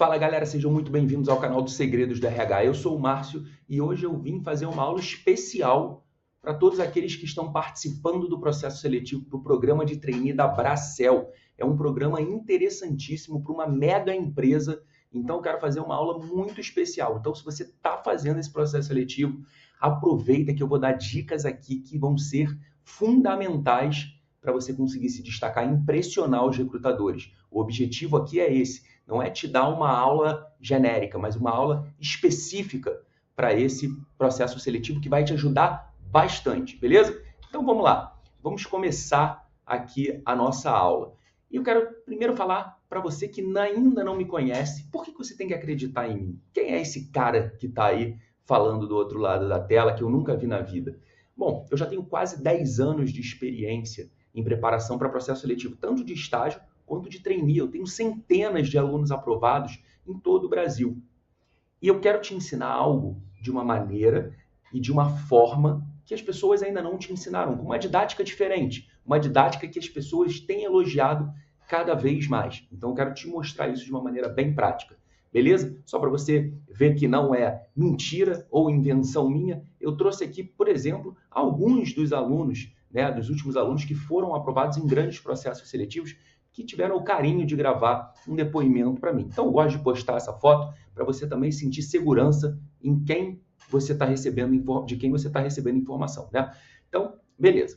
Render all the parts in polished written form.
Fala galera, sejam muito bem-vindos ao canal dos Segredos do RH. Eu sou o Márcio e hoje eu vim fazer uma aula especial para todos aqueles que estão participando do processo seletivo do programa de trainee da Bracel. É um programa interessantíssimo para uma mega empresa, então eu quero fazer uma aula muito especial. Então, se você está fazendo esse processo seletivo, aproveita que eu vou dar dicas aqui que vão ser fundamentais para você conseguir se destacar e impressionar os recrutadores. O objetivo aqui é esse. Não é te dar uma aula genérica, mas uma aula específica para esse processo seletivo que vai te ajudar bastante, beleza? Então vamos lá, vamos começar aqui a nossa aula. E eu quero primeiro falar para você que ainda não me conhece, por que você tem que acreditar em mim? Quem é esse cara que está aí falando do outro lado da tela que eu nunca vi na vida? Bom, eu já tenho quase 10 anos de experiência em preparação para processo seletivo, tanto de estágio quanto de trainee. Eu tenho centenas de alunos aprovados em todo o Brasil. E eu quero te ensinar algo de uma maneira e de uma forma que as pessoas ainda não te ensinaram, com uma didática diferente, uma didática que as pessoas têm elogiado cada vez mais. Então eu quero te mostrar isso de uma maneira bem prática, beleza? Só para você ver que não é mentira ou invenção minha, eu trouxe aqui, por exemplo, alguns dos alunos, dos últimos alunos que foram aprovados em grandes processos seletivos, que tiveram o carinho de gravar um depoimento para mim. Então, eu gosto de postar essa foto para você também sentir segurança em quem você está recebendo, de quem você está recebendo informação, né? Então, beleza.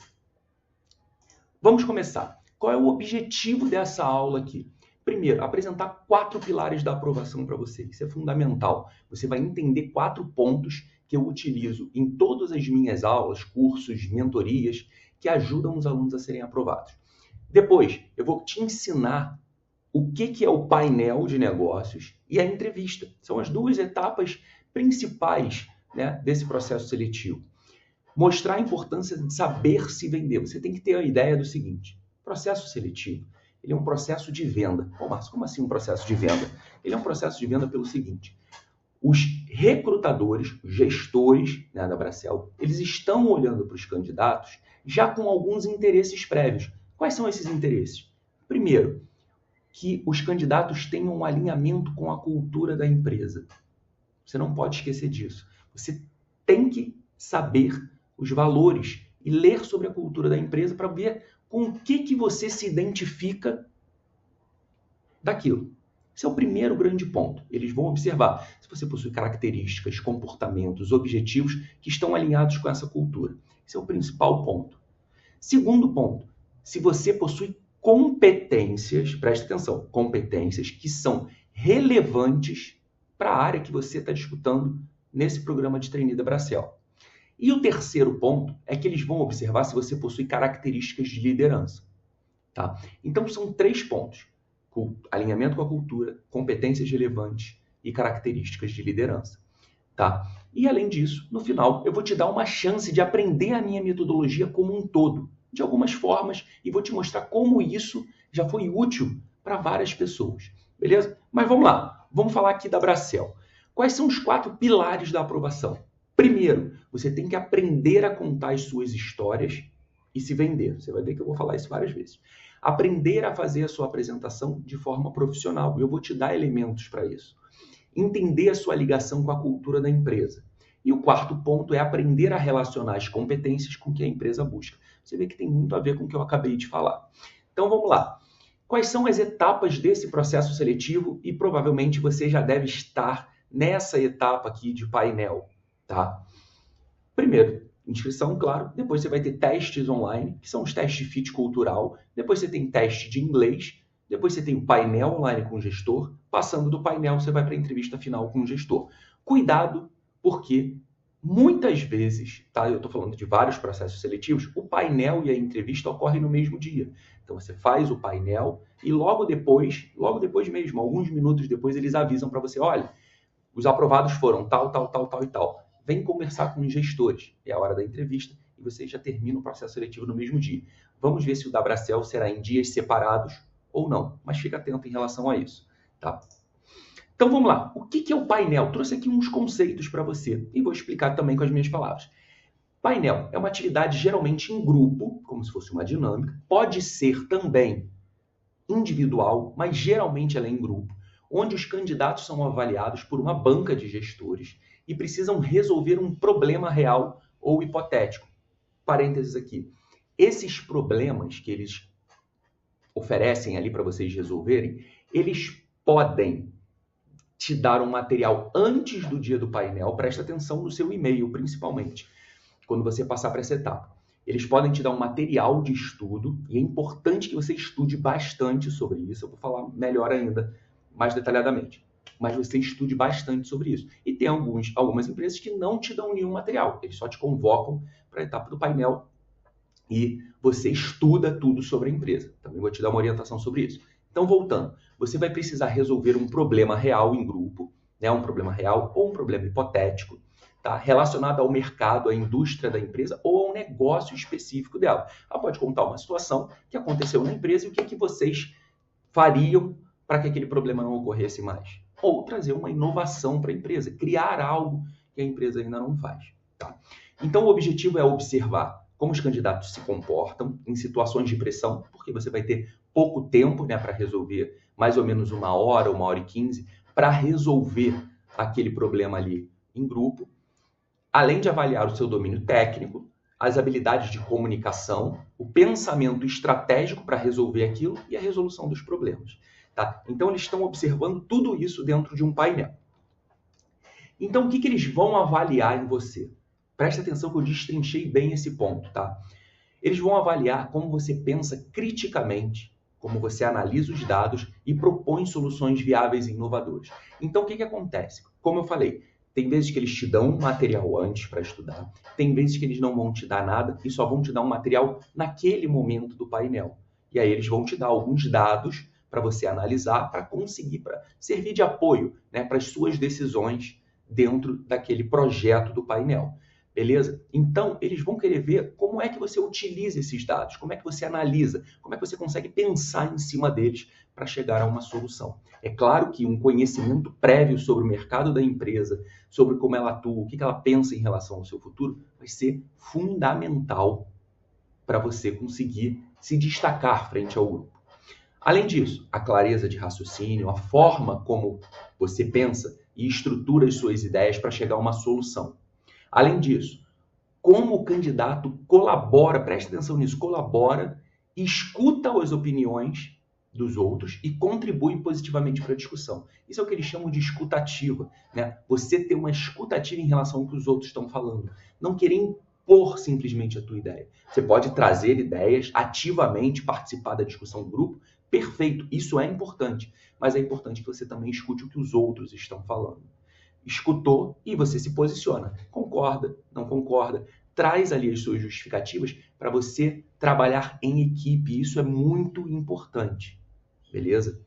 Vamos começar. Qual é o objetivo dessa aula aqui? Primeiro, apresentar 4 pilares da aprovação para você. Isso é fundamental. Você vai entender 4 pontos que eu utilizo em todas as minhas aulas, cursos, mentorias, que ajudam os alunos a serem aprovados. Depois, eu vou te ensinar o que é o painel de negócios e a entrevista. São as 2 etapas principais, desse processo seletivo. Mostrar a importância de saber se vender. Você tem que ter a ideia do seguinte: processo seletivo, ele é um processo de venda. Pô, Márcio, como assim um processo de venda? Ele é um processo de venda pelo seguinte: os recrutadores, os gestores da Bracel, eles estão olhando para os candidatos já com alguns interesses prévios. Quais são esses interesses? Primeiro, que os candidatos tenham um alinhamento com a cultura da empresa. Você não pode esquecer disso. Você tem que saber os valores e ler sobre a cultura da empresa para ver com o que você se identifica daquilo. Esse é o primeiro grande ponto. Eles vão observar se você possui características, comportamentos, objetivos que estão alinhados com essa cultura. Esse é o principal ponto. Segundo ponto, se você possui competências, preste atenção, competências que são relevantes para a área que você está disputando nesse programa de trainee da Bracel. E o terceiro ponto é que eles vão observar se você possui características de liderança. Tá? Então, são 3 pontos: alinhamento com a cultura, competências relevantes e características de liderança. Tá? E, além disso, no final, eu vou te dar uma chance de aprender a minha metodologia como um todo, de algumas formas, e vou te mostrar como isso já foi útil para várias pessoas. Beleza? Mas vamos lá. Vamos falar aqui da Bracel. Quais são os 4 pilares da aprovação? Primeiro, você tem que aprender a contar as suas histórias e se vender. Você vai ver que eu vou falar isso várias vezes. Aprender a fazer a sua apresentação de forma profissional. Eu vou te dar elementos para isso. Entender a sua ligação com a cultura da empresa. E o 4º ponto é aprender a relacionar as competências com o que a empresa busca. Você vê que tem muito a ver com o que eu acabei de falar. Então vamos lá. Quais são as etapas desse processo seletivo? E provavelmente você já deve estar nessa etapa aqui de painel, tá? Primeiro, inscrição, claro. Depois você vai ter testes online, que são os testes de fit cultural. Depois você tem teste de inglês. Depois você tem o painel online com o gestor. Passando do painel, você vai para a entrevista final com o gestor. Cuidado, porque muitas vezes, tá? Eu estou falando de vários processos seletivos, o painel e a entrevista ocorrem no mesmo dia. Então você faz o painel e logo depois mesmo, alguns minutos depois, eles avisam para você: olha, os aprovados foram tal, tal, tal, tal e tal. Vem conversar com os gestores. É a hora da entrevista e você já termina o processo seletivo no mesmo dia. Vamos ver se o da Bracel será em dias separados ou não, mas fica atento em relação a isso, tá? Então vamos lá. O que é o painel? Trouxe aqui uns conceitos para você e vou explicar também com as minhas palavras. Painel é uma atividade geralmente em grupo, como se fosse uma dinâmica. Pode ser também individual, mas geralmente ela é em grupo, onde os candidatos são avaliados por uma banca de gestores e precisam resolver um problema real ou hipotético. Parênteses aqui. Esses problemas que eles oferecem ali para vocês resolverem, eles podem te dar um material antes do dia do painel. Presta atenção no seu e-mail, principalmente, quando você passar para essa etapa. Eles podem te dar um material de estudo e é importante que você estude bastante sobre isso. Eu vou falar melhor ainda, mais detalhadamente. Mas você estude bastante sobre isso. E tem algumas empresas que não te dão nenhum material. Eles só te convocam para a etapa do painel e você estuda tudo sobre a empresa. Também vou te dar uma orientação sobre isso. Então, voltando, você vai precisar resolver um problema real em grupo, né? Um problema real ou um problema hipotético, tá? Relacionado ao mercado, à indústria da empresa ou ao negócio específico dela. Ela pode contar uma situação que aconteceu na empresa e o que vocês fariam para que aquele problema não ocorresse mais. Ou trazer uma inovação para a empresa, criar algo que a empresa ainda não faz. Tá? Então, o objetivo é observar como os candidatos se comportam em situações de pressão, porque você vai ter pouco tempo, né, para resolver, mais ou menos 1 hora, 1h15, para resolver aquele problema ali em grupo, além de avaliar o seu domínio técnico, as habilidades de comunicação, o pensamento estratégico para resolver aquilo e a resolução dos problemas. Tá? Então, eles estão observando tudo isso dentro de um painel. Então, o que eles vão avaliar em você? Presta atenção que eu destrinchei bem esse ponto, tá? Eles vão avaliar como você pensa criticamente, como você analisa os dados e propõe soluções viáveis e inovadoras. Então, o que acontece? Como eu falei, tem vezes que eles te dão um material antes para estudar, tem vezes que eles não vão te dar nada e só vão te dar um material naquele momento do painel. E aí eles vão te dar alguns dados para você analisar, para conseguir, para servir de apoio, né, para as suas decisões dentro daquele projeto do painel. Beleza? Então, eles vão querer ver como é que você utiliza esses dados, como é que você analisa, como é que você consegue pensar em cima deles para chegar a uma solução. É claro que um conhecimento prévio sobre o mercado da empresa, sobre como ela atua, o que ela pensa em relação ao seu futuro, vai ser fundamental para você conseguir se destacar frente ao grupo. Além disso, a clareza de raciocínio, a forma como você pensa e estrutura as suas ideias para chegar a uma solução. Além disso, como o candidato colabora, preste atenção nisso, colabora, escuta as opiniões dos outros e contribui positivamente para a discussão. Isso é o que eles chamam de escuta ativa, né? Você ter uma escuta ativa em relação ao que os outros estão falando. Não querer impor simplesmente a tua ideia. Você pode trazer ideias, ativamente participar da discussão do grupo, perfeito, isso é importante. Mas é importante que você também escute o que os outros estão falando. Escutou e você se posiciona. Concorda, não concorda, traz ali as suas justificativas para você trabalhar em equipe. Isso é muito importante, beleza?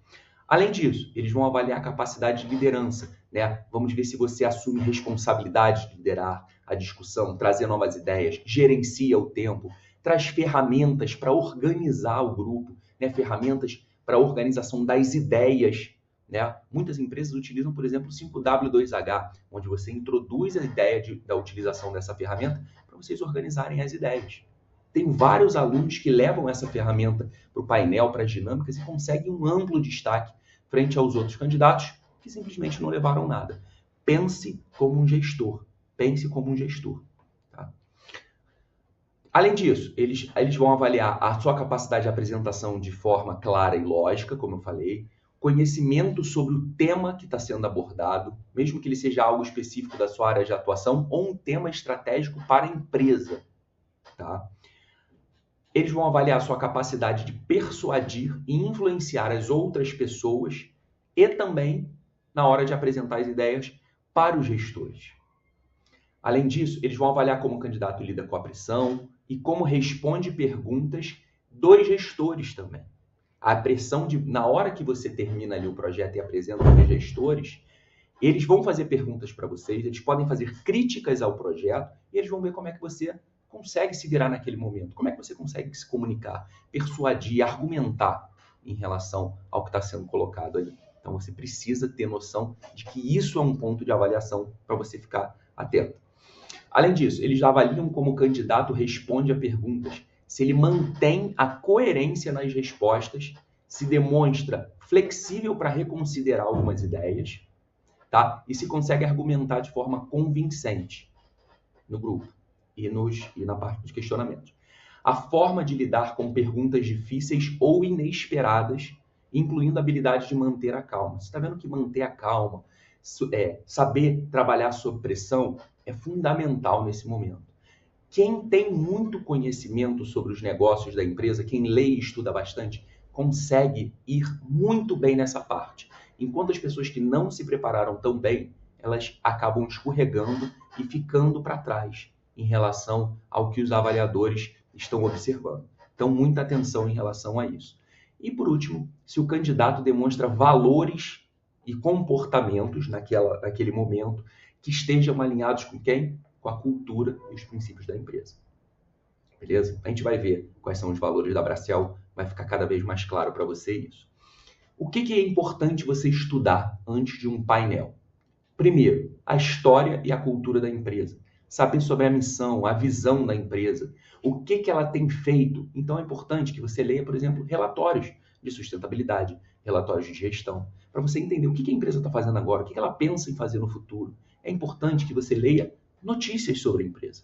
Além disso, eles vão avaliar a capacidade de liderança, né? Vamos ver se você assume responsabilidade de liderar a discussão, trazer novas ideias, gerencia o tempo, traz ferramentas para organizar o grupo, né? Ferramentas para a organização das ideias. Né? Muitas empresas utilizam, por exemplo, o 5W2H, onde você introduz a ideia da utilização dessa ferramenta para vocês organizarem as ideias. Tem vários alunos que levam essa ferramenta para o painel, para as dinâmicas e conseguem um amplo destaque frente aos outros candidatos que simplesmente não levaram nada. Pense como um gestor. Pense como um gestor. Tá? Além disso, eles vão avaliar a sua capacidade de apresentação de forma clara e lógica, como eu falei, conhecimento sobre o tema que está sendo abordado, mesmo que ele seja algo específico da sua área de atuação ou um tema estratégico para a empresa. Tá? Eles vão avaliar a sua capacidade de persuadir e influenciar as outras pessoas e também na hora de apresentar as ideias para os gestores. Além disso, eles vão avaliar como o candidato lida com a pressão e como responde perguntas dos gestores também. A pressão na hora que você termina ali o projeto e apresenta para os gestores, eles vão fazer perguntas para vocês, eles podem fazer críticas ao projeto e eles vão ver como é que você consegue se virar naquele momento, como é que você consegue se comunicar, persuadir, argumentar em relação ao que está sendo colocado ali. Então você precisa ter noção de que isso é um ponto de avaliação para você ficar atento. Além disso, eles avaliam como o candidato responde a perguntas, se ele mantém a coerência nas respostas se demonstra flexível para reconsiderar algumas ideias, tá? E se consegue argumentar de forma convincente no grupo e na parte dos questionamentos. A forma de lidar com perguntas difíceis ou inesperadas, incluindo a habilidade de manter a calma. Você está vendo que manter a calma, saber trabalhar sob pressão, é fundamental nesse momento. Quem tem muito conhecimento sobre os negócios da empresa, quem lê e estuda bastante, consegue ir muito bem nessa parte. Enquanto as pessoas que não se prepararam tão bem, elas acabam escorregando e ficando para trás em relação ao que os avaliadores estão observando. Então, muita atenção em relação a isso. E, por último, se o candidato demonstra valores e comportamentos naquele momento que estejam alinhados com quem? Com a cultura e os princípios da empresa. Beleza? A gente vai ver quais são os valores da Bracell, vai ficar cada vez mais claro para você isso. O que é importante você estudar antes de um painel? Primeiro, a história e a cultura da empresa. Saber sobre a missão, a visão da empresa, o que ela tem feito. Então é importante que você leia, por exemplo, relatórios de sustentabilidade, relatórios de gestão, para você entender o que a empresa está fazendo agora, o que ela pensa em fazer no futuro. É importante que você leia notícias sobre a empresa.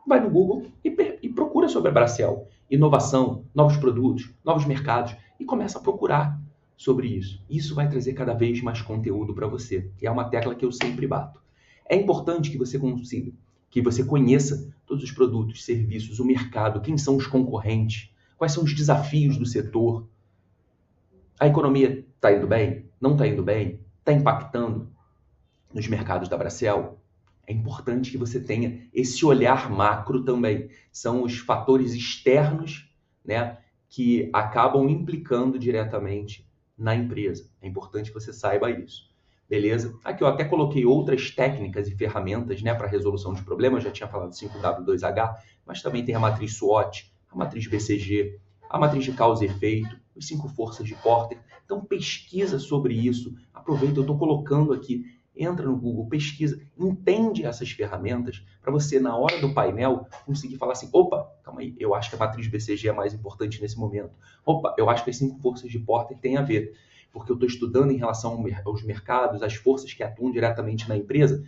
Vai no Google e procura sobre a Bracell. Inovação, novos produtos, novos mercados, e começa a procurar sobre isso. Isso vai trazer cada vez mais conteúdo para você. E é uma tecla que eu sempre bato. É importante que você consiga, que você conheça todos os produtos, serviços, o mercado, quem são os concorrentes, quais são os desafios do setor. A economia está indo bem? Não está indo bem? Está impactando nos mercados da Bracell? É importante que você tenha esse olhar macro também. São os fatores externos, né, que acabam implicando diretamente na empresa. É importante que você saiba isso. Beleza? Aqui eu até coloquei outras técnicas e ferramentas, né, para resolução de problemas. Já tinha falado 5W2H, mas também tem a matriz SWOT, a matriz BCG, a matriz de causa e efeito, os 5 forças de Porter. Então pesquisa sobre isso. Aproveita, eu estou colocando aqui. Entra no Google, pesquisa, entende essas ferramentas para você, na hora do painel, conseguir falar assim, opa, calma aí, eu acho que a matriz BCG é mais importante nesse momento. Opa, eu acho que as 5 forças de Porter têm a ver, porque eu estou estudando em relação aos mercados, as forças que atuam diretamente na empresa,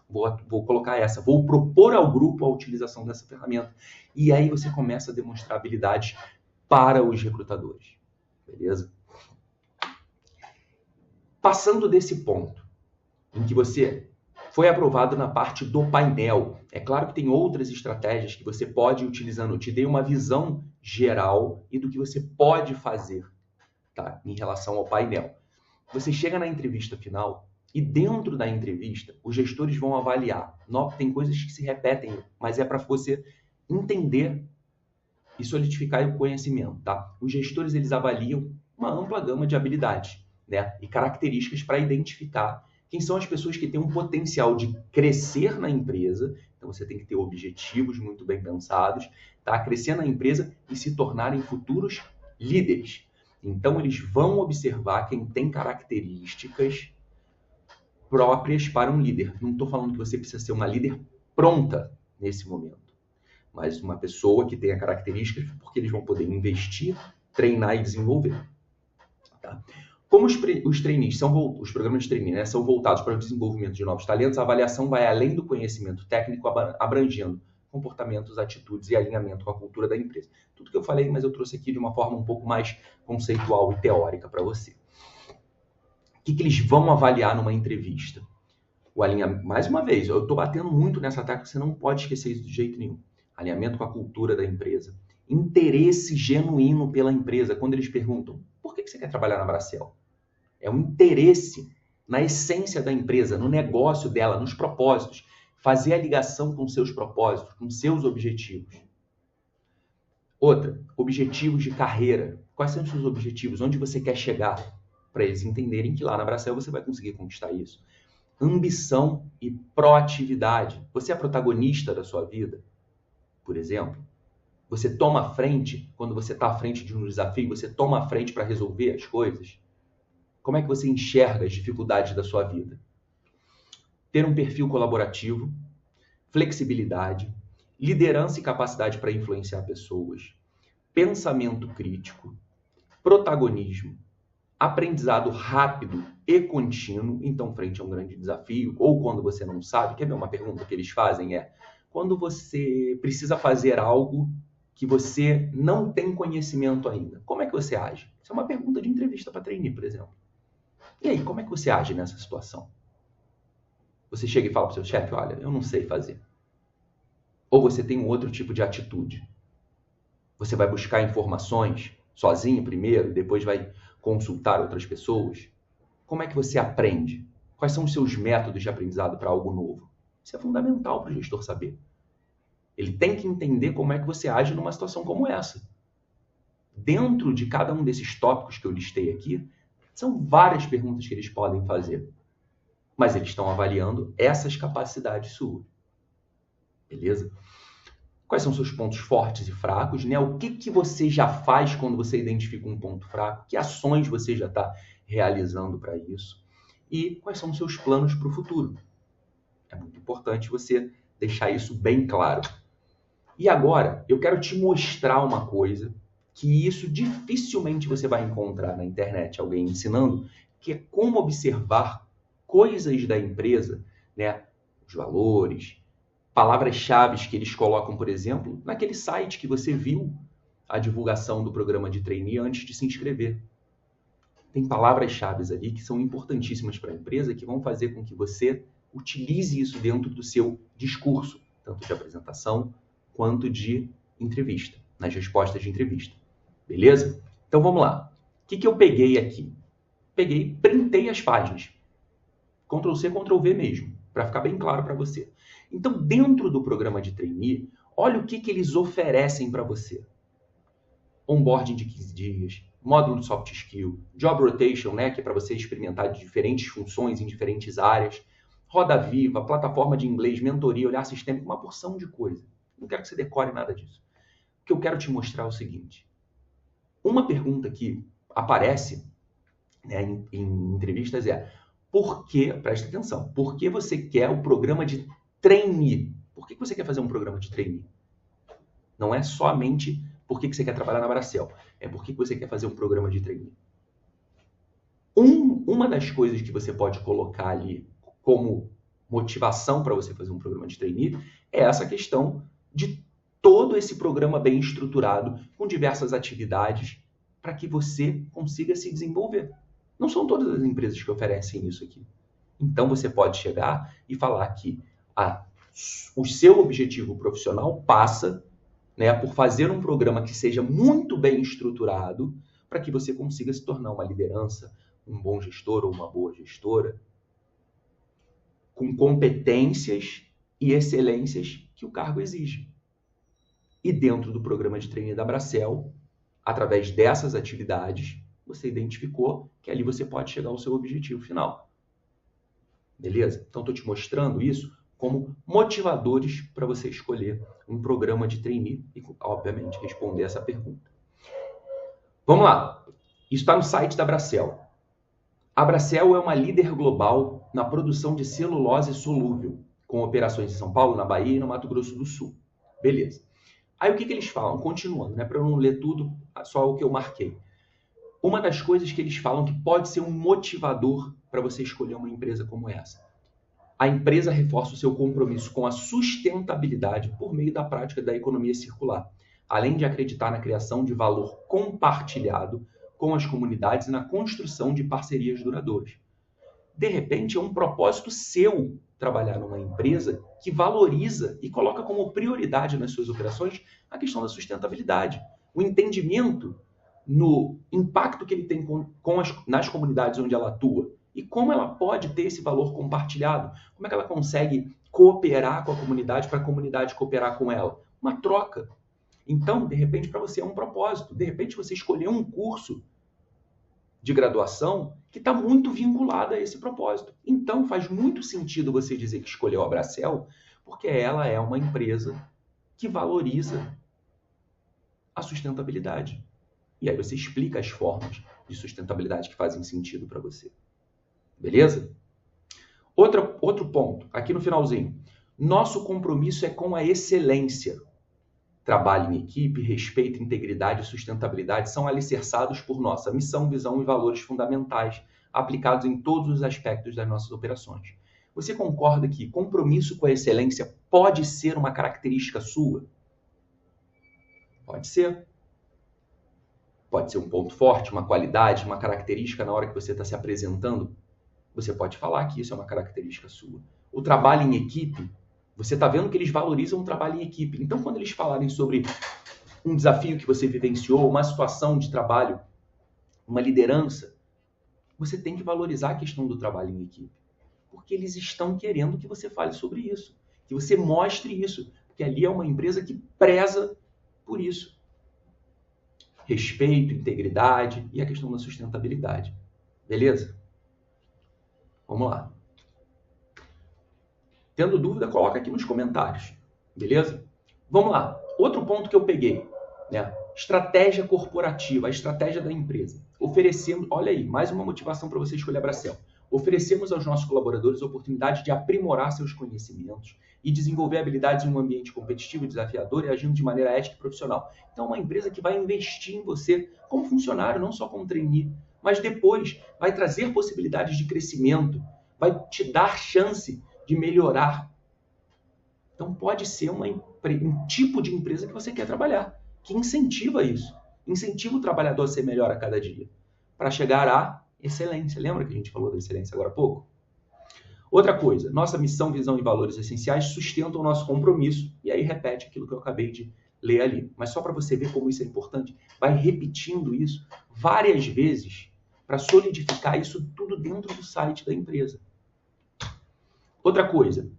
vou colocar essa, vou propor ao grupo a utilização dessa ferramenta. E aí você começa a demonstrar habilidades para os recrutadores. Beleza? Passando desse ponto, em que você foi aprovado na parte do painel. É claro que tem outras estratégias que você pode ir utilizando. Eu te dei uma visão geral e do que você pode fazer, tá, em relação ao painel. Você chega na entrevista final e dentro da entrevista os gestores vão avaliar. Tem coisas que se repetem, mas é para você entender e solidificar o conhecimento. Tá? Os gestores eles avaliam uma ampla gama de habilidades, né, e características para identificar quem são as pessoas que têm um potencial de crescer na empresa. Então, você tem que ter objetivos muito bem pensados, tá? Crescer na empresa e se tornarem futuros líderes. Então, eles vão observar quem tem características próprias para um líder. Não estou falando que você precisa ser uma líder pronta nesse momento, mas uma pessoa que tenha características, porque eles vão poder investir, treinar e desenvolver. Tá? Como os trainees os programas de trainee, né, são voltados para o desenvolvimento de novos talentos, a avaliação vai além do conhecimento técnico, abrangendo comportamentos, atitudes e alinhamento com a cultura da empresa. Tudo que eu falei, mas eu trouxe aqui de uma forma um pouco mais conceitual e teórica para você. O que eles vão avaliar numa entrevista? O alinhamento, mais uma vez, eu estou batendo muito nessa tecla, você não pode esquecer isso de jeito nenhum. Alinhamento com a cultura da empresa. Interesse genuíno pela empresa. Quando eles perguntam, por que você quer trabalhar na Bracell? É um interesse na essência da empresa, no negócio dela, nos propósitos. Fazer a ligação com seus propósitos, com seus objetivos. Outra, objetivos de carreira. Quais são os seus objetivos? Onde você quer chegar? Para eles entenderem que lá na Bracell você vai conseguir conquistar isso. Ambição e proatividade. Você é protagonista da sua vida, por exemplo? Você toma a frente, quando você está à frente de um desafio, você toma a frente para resolver as coisas? Como é que você enxerga as dificuldades da sua vida? Ter um perfil colaborativo, flexibilidade, liderança e capacidade para influenciar pessoas, pensamento crítico, protagonismo, aprendizado rápido e contínuo, então frente a um grande desafio, ou quando você não sabe, quer ver uma pergunta que eles fazem quando você precisa fazer algo que você não tem conhecimento ainda, como é que você age? Isso é uma pergunta de entrevista para trainee, por exemplo. E aí, como é que você age nessa situação? Você chega e fala para o seu chefe, olha, eu não sei fazer. Ou você tem um outro tipo de atitude. Você vai buscar informações sozinho primeiro, depois vai consultar outras pessoas. Como é que você aprende? Quais são os seus métodos de aprendizado para algo novo? Isso é fundamental para o gestor saber. Ele tem que entender como é que você age numa situação como essa. Dentro de cada um desses tópicos que eu listei aqui, são várias perguntas que eles podem fazer. Mas eles estão avaliando essas capacidades suas. Beleza? Quais são seus pontos fortes e fracos, né? O que você já faz quando você identifica um ponto fraco? Que ações você já está realizando para isso? E quais são os seus planos para o futuro? É muito importante você deixar isso bem claro. E agora, eu quero te mostrar uma coisa que isso dificilmente você vai encontrar na internet, alguém ensinando, que é como observar coisas da empresa, né? Os valores, palavras-chave que eles colocam, por exemplo, naquele site que você viu a divulgação do programa de trainee antes de se inscrever. Tem palavras-chave ali que são importantíssimas para a empresa, que vão fazer com que você utilize isso dentro do seu discurso, tanto de apresentação quanto de entrevista, nas respostas de entrevista. Beleza? Então vamos lá. O que eu peguei aqui? Printei as páginas. Ctrl+C, Ctrl+V mesmo, para ficar bem claro para você. Então, dentro do programa de trainee, olha o que eles oferecem para você. Onboarding de 15 dias, módulo de soft skill, job rotation, né, que é para você experimentar diferentes funções em diferentes áreas, roda viva, plataforma de inglês, mentoria, olhar sistêmico, uma porção de coisa. Não quero que você decore nada disso. O que eu quero te mostrar é o seguinte. Uma pergunta que aparece, né, em entrevistas por que, presta atenção, por que você quer o programa de trainee? Por que você quer fazer um programa de trainee? Não é somente por que você quer trabalhar na Bracel, é por que você quer fazer um programa de trainee. Uma das coisas que você pode colocar ali como motivação para você fazer um programa de trainee é essa questão de todo esse programa bem estruturado, com diversas atividades, para que você consiga se desenvolver. Não são todas as empresas que oferecem isso aqui. Então você pode chegar e falar que o seu objetivo profissional passa, né, por fazer um programa que seja muito bem estruturado para que você consiga se tornar uma liderança, um bom gestor ou uma boa gestora, com competências e excelências que o cargo exige. E dentro do programa de trainee da Bracel, através dessas atividades, você identificou que ali você pode chegar ao seu objetivo final. Beleza? Então, estou te mostrando isso como motivadores para você escolher um programa de trainee e, obviamente, responder essa pergunta. Vamos lá. Isso está no site da Bracel. A Bracel é uma líder global na produção de celulose solúvel, com operações em São Paulo, na Bahia e no Mato Grosso do Sul. Beleza. Aí o que eles falam? Continuando, né? Para eu não ler tudo, só o que eu marquei. Uma das coisas que eles falam que pode ser um motivador para você escolher uma empresa como essa. A empresa reforça o seu compromisso com a sustentabilidade por meio da prática da economia circular, além de acreditar na criação de valor compartilhado com as comunidades e na construção de parcerias duradouras. De repente, é um propósito seu trabalhar numa empresa que valoriza e coloca como prioridade nas suas operações a questão da sustentabilidade. O entendimento no impacto que ele tem nas comunidades onde ela atua e como ela pode ter esse valor compartilhado, como é que ela consegue cooperar com a comunidade para a comunidade cooperar com ela. Uma troca. Então, de repente, para você é um propósito. De repente, você escolheu um curso de graduação que está muito vinculado a esse propósito. Então, faz muito sentido você dizer que escolheu a Bracel, porque ela é uma empresa que valoriza a sustentabilidade. E aí você explica as formas de sustentabilidade que fazem sentido para você. Beleza? Outro ponto, aqui no finalzinho. Nosso compromisso é com a excelência. trabalho em equipe, respeito, integridade e sustentabilidade são alicerçados por nossa missão, visão e valores fundamentais aplicados em todos os aspectos das nossas operações. Você concorda que compromisso com a excelência pode ser uma característica sua? Pode ser. Pode ser um ponto forte, uma qualidade, uma característica na hora que você está se apresentando. Você pode falar que isso é uma característica sua. O trabalho em equipe, você está vendo que eles valorizam o trabalho em equipe. Então, quando eles falarem sobre um desafio que você vivenciou, uma situação de trabalho, uma liderança, você tem que valorizar a questão do trabalho em equipe. Porque eles estão querendo que você fale sobre isso, que você mostre isso, porque ali é uma empresa que preza por isso. Respeito, integridade e a questão da sustentabilidade. Beleza? Vamos lá. Tendo dúvida, coloca aqui nos comentários. Beleza? Vamos lá. Outro ponto que eu peguei, né? Estratégia corporativa, a estratégia da empresa. Oferecemos, olha aí, mais uma motivação para você escolher a Bracel. Oferecemos aos nossos colaboradores a oportunidade de aprimorar seus conhecimentos e desenvolver habilidades em um ambiente competitivo, desafiador e agindo de maneira ética e profissional. Então, é uma empresa que vai investir em você como funcionário, não só como trainee, mas depois vai trazer possibilidades de crescimento, vai te dar chance de melhorar. Então, pode ser um tipo de empresa que você quer trabalhar, que incentiva isso, incentiva o trabalhador a ser melhor a cada dia, para chegar à excelência. Lembra que a gente falou da excelência agora há pouco? Outra coisa, nossa missão, visão e valores essenciais sustentam o nosso compromisso. E aí repete aquilo que eu acabei de ler ali. Mas só para você ver como isso é importante, vai repetindo isso várias vezes para solidificar isso tudo dentro do site da empresa. Outra coisa,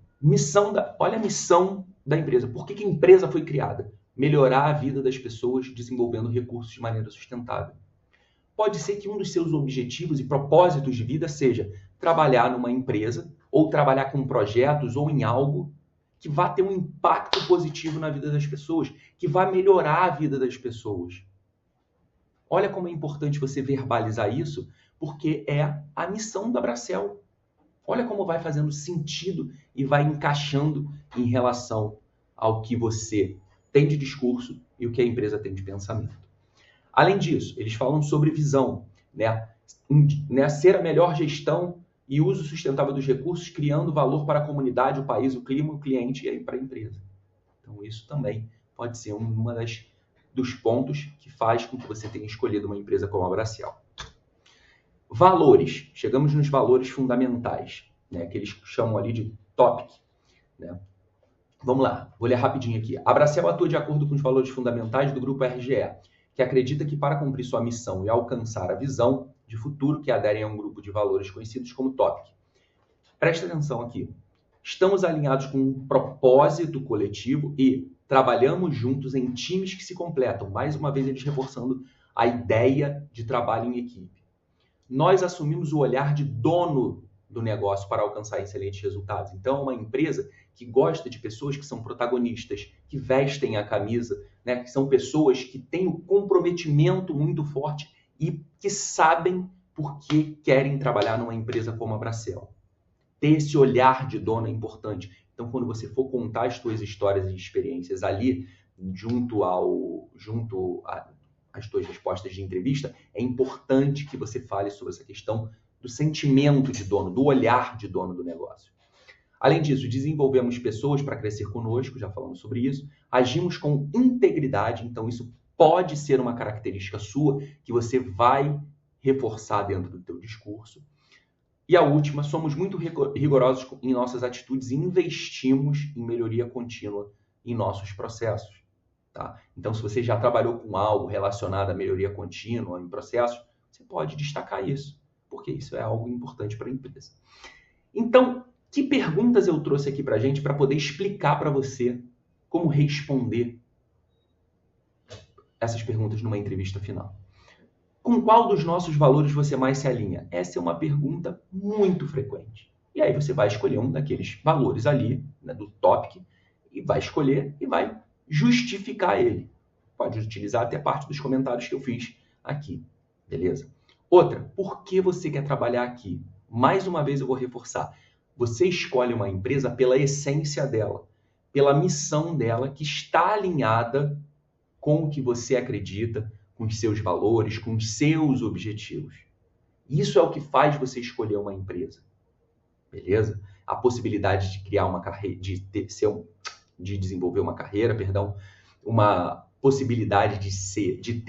olha a missão da empresa. Por que a empresa foi criada? Melhorar a vida das pessoas desenvolvendo recursos de maneira sustentável. Pode ser que um dos seus objetivos e propósitos de vida seja trabalhar numa empresa ou trabalhar com projetos ou em algo que vá ter um impacto positivo na vida das pessoas, que vá melhorar a vida das pessoas. Olha como é importante você verbalizar isso, porque é a missão da Bracel. Olha como vai fazendo sentido e vai encaixando em relação ao que você tem de discurso e o que a empresa tem de pensamento. Além disso, eles falam sobre visão, né? Ser a melhor gestão e uso sustentável dos recursos, criando valor para a comunidade, o país, o clima, o cliente e aí para a empresa. Então, isso também pode ser dos pontos que faz com que você tenha escolhido uma empresa como a Bracel. Valores. Chegamos nos valores fundamentais, né? Que eles chamam ali de topic, né? Vamos lá, vou ler rapidinho aqui. A Bracel atua de acordo com os valores fundamentais do Grupo RGE, que acredita que para cumprir sua missão e alcançar a visão de futuro que aderem a um grupo de valores conhecidos como TOPIC. Presta atenção aqui. Estamos alinhados com um propósito coletivo e trabalhamos juntos em times que se completam. Mais uma vez, eles reforçando a ideia de trabalho em equipe. Nós assumimos o olhar de dono do negócio para alcançar excelentes resultados. Então, é uma empresa que gosta de pessoas que são protagonistas, que vestem a camisa, né? Que são pessoas que têm um comprometimento muito forte e que sabem por que querem trabalhar numa empresa como a Bracel. Ter esse olhar de dono é importante. Então, quando você for contar as suas histórias e experiências ali, junto às suas respostas de entrevista, é importante que você fale sobre essa questão do sentimento de dono, do olhar de dono do negócio. Além disso, desenvolvemos pessoas para crescer conosco, já falamos sobre isso, agimos com integridade, então isso pode ser uma característica sua que você vai reforçar dentro do teu discurso. E a última, somos muito rigorosos em nossas atitudes e investimos em melhoria contínua em nossos processos. Tá? Então, se você já trabalhou com algo relacionado à melhoria contínua em processos, você pode destacar isso, porque isso é algo importante para a empresa. Então, que perguntas eu trouxe aqui para a gente para poder explicar para você como responder essas perguntas numa entrevista final? Com qual dos nossos valores você mais se alinha? Essa é uma pergunta muito frequente. E aí você vai escolher um daqueles valores ali, né, do topic, e vai escolher e vai justificar ele. Pode utilizar até parte dos comentários que eu fiz aqui, beleza? Outra, por que você quer trabalhar aqui? Mais uma vez eu vou reforçar. Você escolhe uma empresa pela essência dela, pela missão dela, que está alinhada com o que você acredita, com os seus valores, com os seus objetivos. Isso é o que faz você escolher uma empresa. Beleza? A possibilidade de criar uma carreira, de desenvolver uma carreira, uma possibilidade de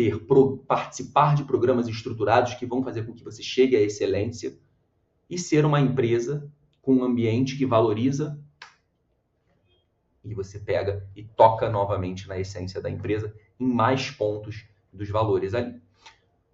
participar de programas estruturados que vão fazer com que você chegue à excelência e ser uma empresa com um ambiente que valoriza, e você pega e toca novamente na essência da empresa em mais pontos dos valores ali.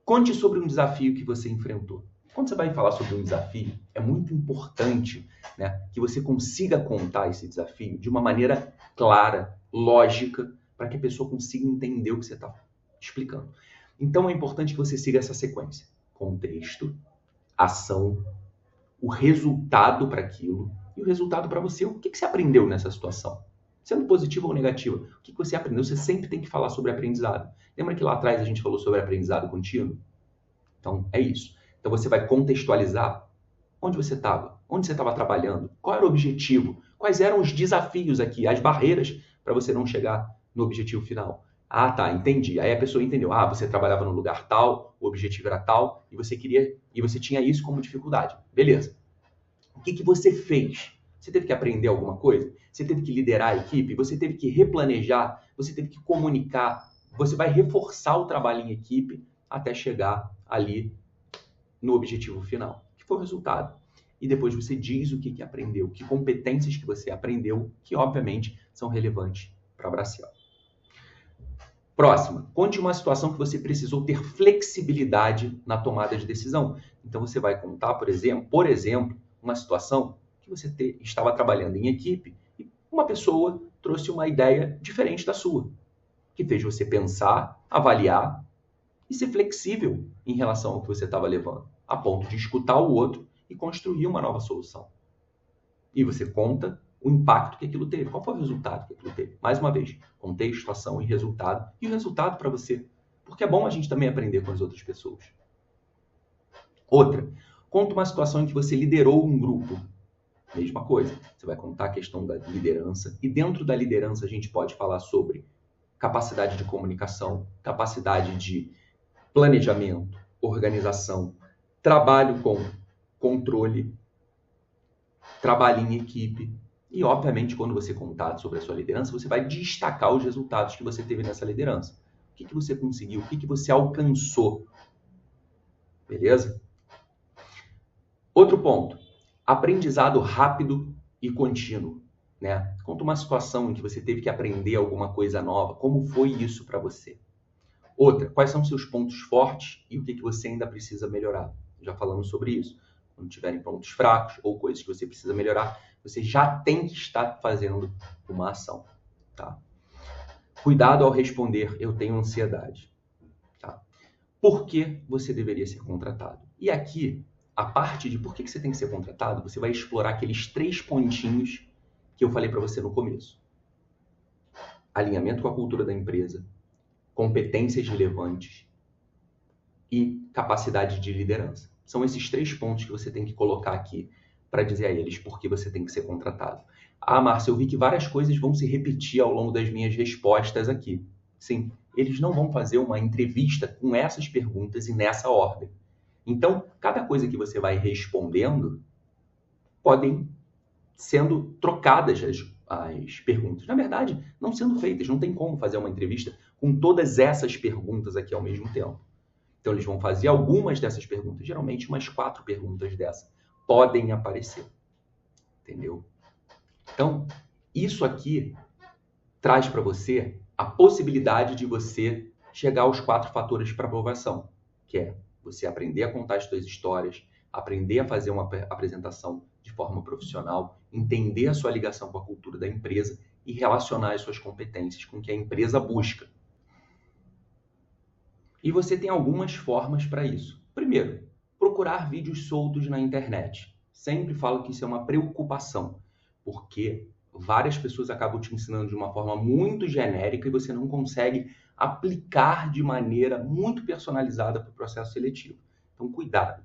Conte sobre um desafio que você enfrentou. Quando você vai falar sobre um desafio, é muito importante, né, que você consiga contar esse desafio de uma maneira clara, lógica, para que a pessoa consiga entender o que você está explicando. Então é importante que você siga essa sequência. Contexto, ação, o resultado para aquilo e o resultado para você. O que você aprendeu nessa situação? Sendo positiva ou negativa, o que você aprendeu? Você sempre tem que falar sobre aprendizado. Lembra que lá atrás a gente falou sobre aprendizado contínuo? Então, é isso. Então, você vai contextualizar onde você estava trabalhando, qual era o objetivo, quais eram os desafios aqui, as barreiras para você não chegar no objetivo final. Ah, tá, entendi. Aí a pessoa entendeu. Ah, você trabalhava no lugar tal, o objetivo era tal, e você tinha isso como dificuldade. Beleza. O que você fez? Você teve que aprender alguma coisa? Você teve que liderar a equipe? Você teve que replanejar? Você teve que comunicar? Você vai reforçar o trabalho em equipe até chegar ali no objetivo final, que foi o resultado. E depois você diz o que aprendeu, que competências que você aprendeu, que obviamente são relevantes para a Bracel. Próxima, conte uma situação que você precisou ter flexibilidade na tomada de decisão. Então você vai contar, por exemplo, uma situação que você estava trabalhando em equipe e uma pessoa trouxe uma ideia diferente da sua, que fez você pensar, avaliar e ser flexível em relação ao que você estava levando, a ponto de escutar o outro e construir uma nova solução. E você conta o impacto que aquilo teve. Qual foi o resultado que aquilo teve? Mais uma vez, contexto, ação e resultado. E o resultado para você. Porque é bom a gente também aprender com as outras pessoas. Outra, conta uma situação em que você liderou um grupo. Mesma coisa. Você vai contar a questão da liderança. E dentro da liderança a gente pode falar sobre capacidade de comunicação, capacidade de planejamento, organização, trabalho com controle, trabalho em equipe. E, obviamente, quando você contar sobre a sua liderança, você vai destacar os resultados que você teve nessa liderança. O que você conseguiu? O que você alcançou? Beleza? Outro ponto. Aprendizado rápido e contínuo. Né? Conta uma situação em que você teve que aprender alguma coisa nova. Como foi isso para você? Outra, quais são os seus pontos fortes e o que você ainda precisa melhorar? Já falamos sobre isso. Quando tiverem pontos fracos ou coisas que você precisa melhorar, você já tem que estar fazendo uma ação. Tá? Cuidado ao responder, eu tenho ansiedade. Tá? Por que você deveria ser contratado? E aqui, a parte de por que você tem que ser contratado, você vai explorar aqueles 3 pontinhos que eu falei para você no começo. Alinhamento com a cultura da empresa, competências relevantes e capacidade de liderança. São esses 3 pontos que você tem que colocar aqui para dizer a eles por que você tem que ser contratado. Ah, Márcio, eu vi que várias coisas vão se repetir ao longo das minhas respostas aqui. Sim, eles não vão fazer uma entrevista com essas perguntas e nessa ordem. Então, cada coisa que você vai respondendo podem sendo trocadas as perguntas. Na verdade, não sendo feitas. Não tem como fazer uma entrevista com todas essas perguntas aqui ao mesmo tempo. Então, eles vão fazer algumas dessas perguntas. Geralmente, umas 4 perguntas dessas podem aparecer. Entendeu? Então, isso aqui traz para você a possibilidade de você chegar aos 4 fatores para aprovação, que é você aprender a contar as suas histórias, aprender a fazer uma apresentação de forma profissional, entender a sua ligação com a cultura da empresa e relacionar as suas competências com o que a empresa busca. E você tem algumas formas para isso. Primeiro, procurar vídeos soltos na internet. Sempre falo que isso é uma preocupação, porque várias pessoas acabam te ensinando de uma forma muito genérica e você não consegue aplicar de maneira muito personalizada para o processo seletivo. Então, cuidado.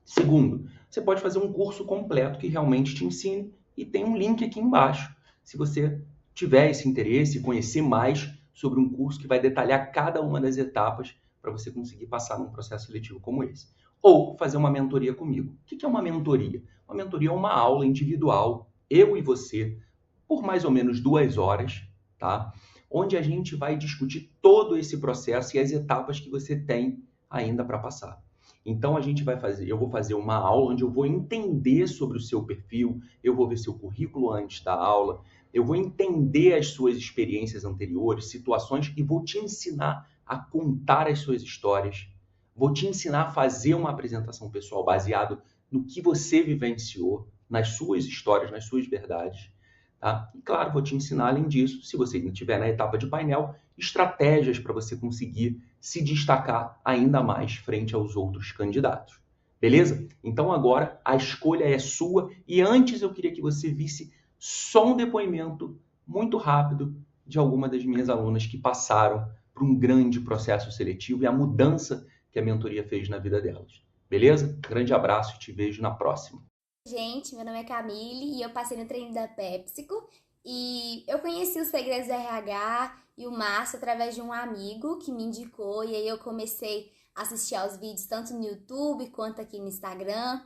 Segundo, você pode fazer um curso completo que realmente te ensine e tem um link aqui embaixo. Se você tiver esse interesse e conhecer mais sobre um curso que vai detalhar cada uma das etapas para você conseguir passar num processo seletivo como esse. Ou fazer uma mentoria comigo. O que é uma mentoria? Uma mentoria é uma aula individual, eu e você, por mais ou menos 2 horas, tá? Onde a gente vai discutir todo esse processo e as etapas que você tem ainda para passar. Então eu vou fazer uma aula onde eu vou entender sobre o seu perfil, eu vou ver seu currículo antes da aula, eu vou entender as suas experiências anteriores, situações e vou te ensinar a contar as suas histórias. Vou te ensinar a fazer uma apresentação pessoal baseado no que você vivenciou, nas suas histórias, nas suas verdades. Tá? E claro, vou te ensinar, além disso, se você ainda estiver na etapa de painel, estratégias para você conseguir se destacar ainda mais frente aos outros candidatos. Beleza? Então agora a escolha é sua e antes eu queria que você visse só um depoimento muito rápido de alguma das minhas alunas que passaram por um grande processo seletivo e a mudança que a mentoria fez na vida delas. Beleza? Grande abraço e te vejo na próxima. Gente, meu nome é Camille e eu passei no treino da PepsiCo e eu conheci os segredos do RH e o Márcio através de um amigo que me indicou e aí eu comecei a assistir aos vídeos tanto no YouTube quanto aqui no Instagram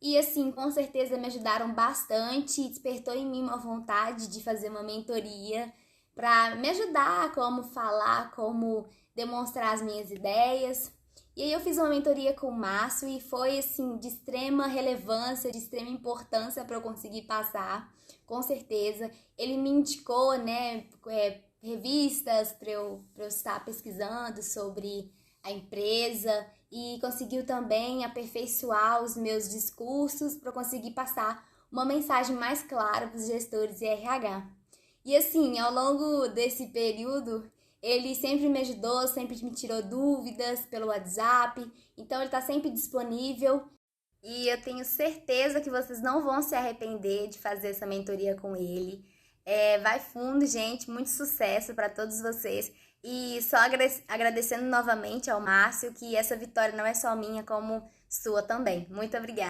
e assim, com certeza me ajudaram bastante e despertou em mim uma vontade de fazer uma mentoria para me ajudar como falar, como demonstrar as minhas ideias. E aí eu fiz uma mentoria com o Márcio e foi assim de extrema relevância, de extrema importância para eu conseguir passar, com certeza. Ele me indicou, né, revistas para eu estar pesquisando sobre a empresa e conseguiu também aperfeiçoar os meus discursos para eu conseguir passar uma mensagem mais clara para os gestores de RH. E assim, ao longo desse período, ele sempre me ajudou, sempre me tirou dúvidas pelo WhatsApp, então ele está sempre disponível e eu tenho certeza que vocês não vão se arrepender de fazer essa mentoria com ele. Vai fundo, gente, muito sucesso para todos vocês e só agradecendo novamente ao Márcio que essa vitória não é só minha, como sua também. Muito obrigada!